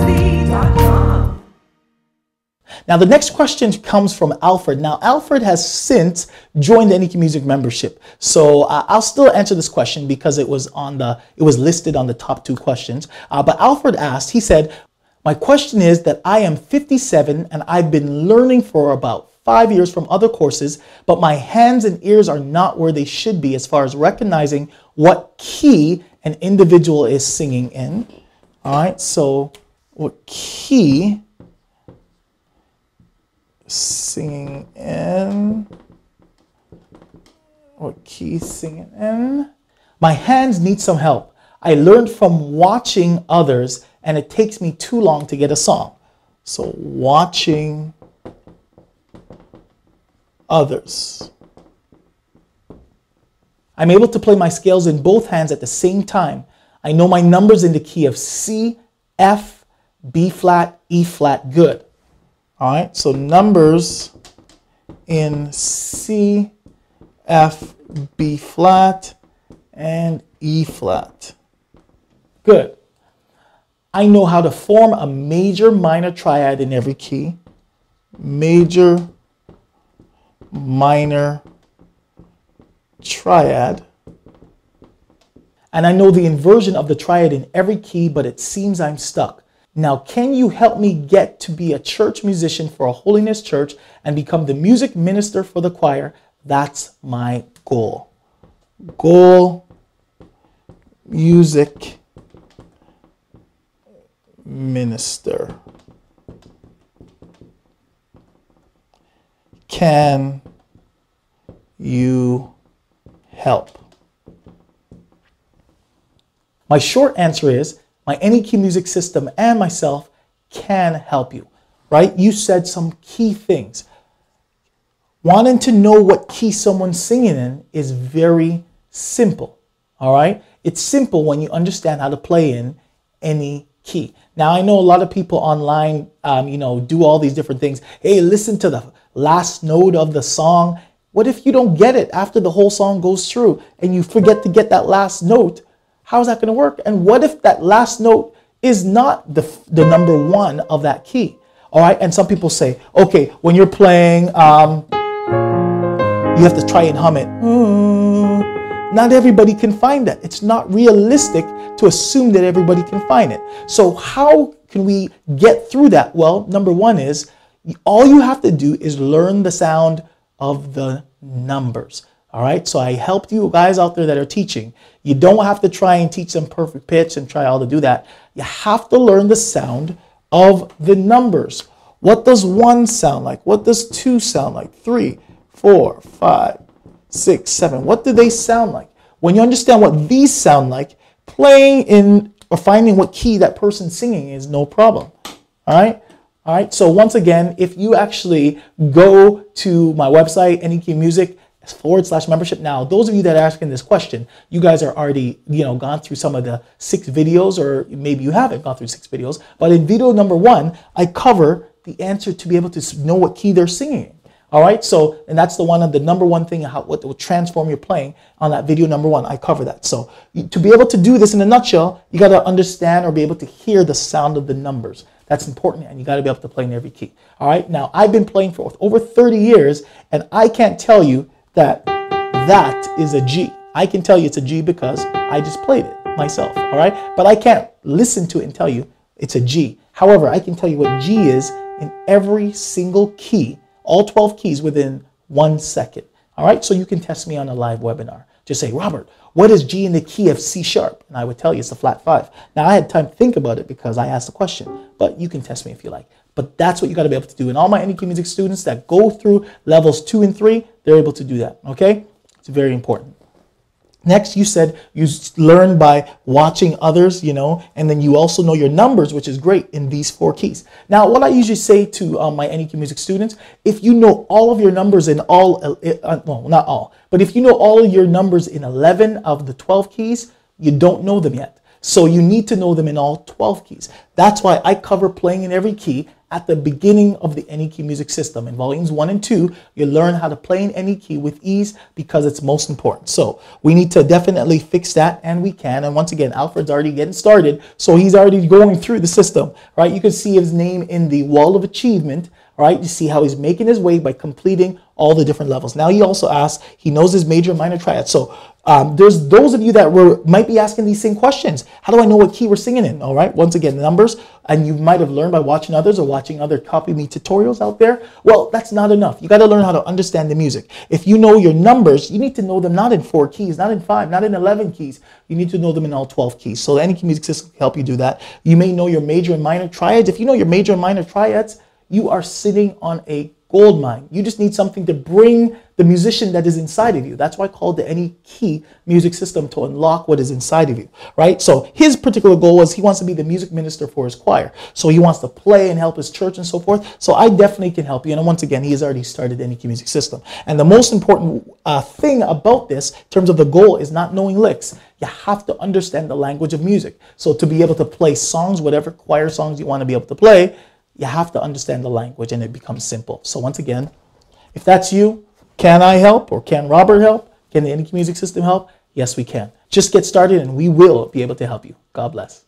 NEQMusicLettersly.com. Now, the next question comes from Alfred. Now, Alfred has since joined the NEQ Music membership. So I'll still answer this question because it was listed on the top 2 questions. But Alfred asked, he said, my question is that I am 57 and I've been learning for about 5 years from other courses, but my hands and ears are not where they should be as far as recognizing what key an individual is singing in. All right, so what key singing in, what key singing in. My hands need some help. I learned from watching others and it takes me too long to get a song. So watching others. I'm able to play my scales in both hands at the same time. I know my numbers in the key of C, F, B flat, E flat good. All right, so numbers in C, F, B flat, and E flat. Good. I know how to form a major minor triad in every key. Major minor triad. And I know the inversion of the triad in every key, but it seems I'm stuck. Now, can you help me get to be a church musician for a holiness church and become the music minister for the choir? That's my goal. Goal, music minister. Can you help? My short answer is my NEQ music system and myself can help you, right? You said some key things. Wanting to know what key someone's singing in is very simple, all right? It's simple when you understand how to play in any key. Now, I know a lot of people online, do all these different things. Hey, listen to the last note of the song. What if you don't get it after the whole song goes through and you forget to get that last note? How's that going to work? And what if that last note is not the number 1 of that key? All right. And some people say, okay, when you're playing, you have to try and hum it. Not everybody can find that. It's not realistic to assume that everybody can find it. So how can we get through that? Well, number 1 is all you have to do is learn the sound of the numbers. All right, so I helped you guys out there that are teaching. You don't have to try and teach them perfect pitch and try all to do that. You have to learn the sound of the numbers. What does 1 sound like? What does 2 sound like? 3, 4, 5, 6, 7. What do they sound like? When you understand what these sound like, playing in or finding what key that person's singing is no problem. All right? All right, so once again, if you actually go to my website, NEQ Music /membership. Now, those of you that are asking this question, you guys are already, gone through some of the 6 videos, or maybe you haven't gone through 6 videos. But in video number 1, I cover the answer to be able to know what key they're singing in. All right, so, and that's the number 1 thing, what will transform your playing on that video number 1. I cover that. So to be able to do this in a nutshell, you got to understand or be able to hear the sound of the numbers. That's important, and you got to be able to play in every key. All right, now I've been playing for over 30 years, and I can't tell you that is a G. I can tell you it's a G because I just played it myself, all right? But I can't listen to it and tell you it's a G. However, I can tell you what G is in every single key, all 12 keys within 1 second, all right? So you can test me on a live webinar. Just say, Robert, what is G in the key of C sharp? And I would tell you it's a flat 5. Now, I had time to think about it because I asked the question, but you can test me if you like. But that's what you got to be able to do. And all my NEQ Music students that go through levels 2 and 3, they're able to do that, okay? It's very important. Next, you said you learn by watching others, and then you also know your numbers, which is great in these 4 keys. Now, what I usually say to my NEQ Music students, if you know all of your numbers in well, not all, but if you know all of your numbers in 11 of the 12 keys, you don't know them yet. So you need to know them in all 12 keys. That's why I cover playing in every key at the beginning of the Any Key Music System. In volumes 1 and 2, you learn how to play in any key with ease because it's most important. So we need to definitely fix that, and we can. And once again, Alfred's already getting started, so he's already going through the system, right? You can see his name in the wall of achievement. All right, you see how he's making his way by completing all the different levels. Now he also asks, he knows his major and minor triads. So there's those of you that might be asking these same questions. How do I know what key we're singing in? All right, once again, numbers, and you might have learned by watching others or watching other Copy Me tutorials out there. Well, that's not enough. You got to learn how to understand the music. If you know your numbers, you need to know them not in 4 keys, not in 5, not in 11 keys. You need to know them in all 12 keys. So the Any Key Music System can help you do that. You may know your major and minor triads. If you know your major and minor triads, you are sitting on a gold mine. You just need something to bring the musician that is inside of you. That's why I call it the Any Key Music System, to unlock what is inside of you, right? So his particular goal was he wants to be the music minister for his choir. So he wants to play and help his church and so forth. So I definitely can help you. And once again, he has already started Any Key Music System. And the most important thing about this, in terms of the goal, is not knowing licks. You have to understand the language of music. So to be able to play songs, whatever choir songs you want to be able to play, you have to understand the language, and it becomes simple. So once again, if that's you, can I help, or can Robert help? Can the Any Key Music System help? Yes, we can. Just get started and we will be able to help you. God bless.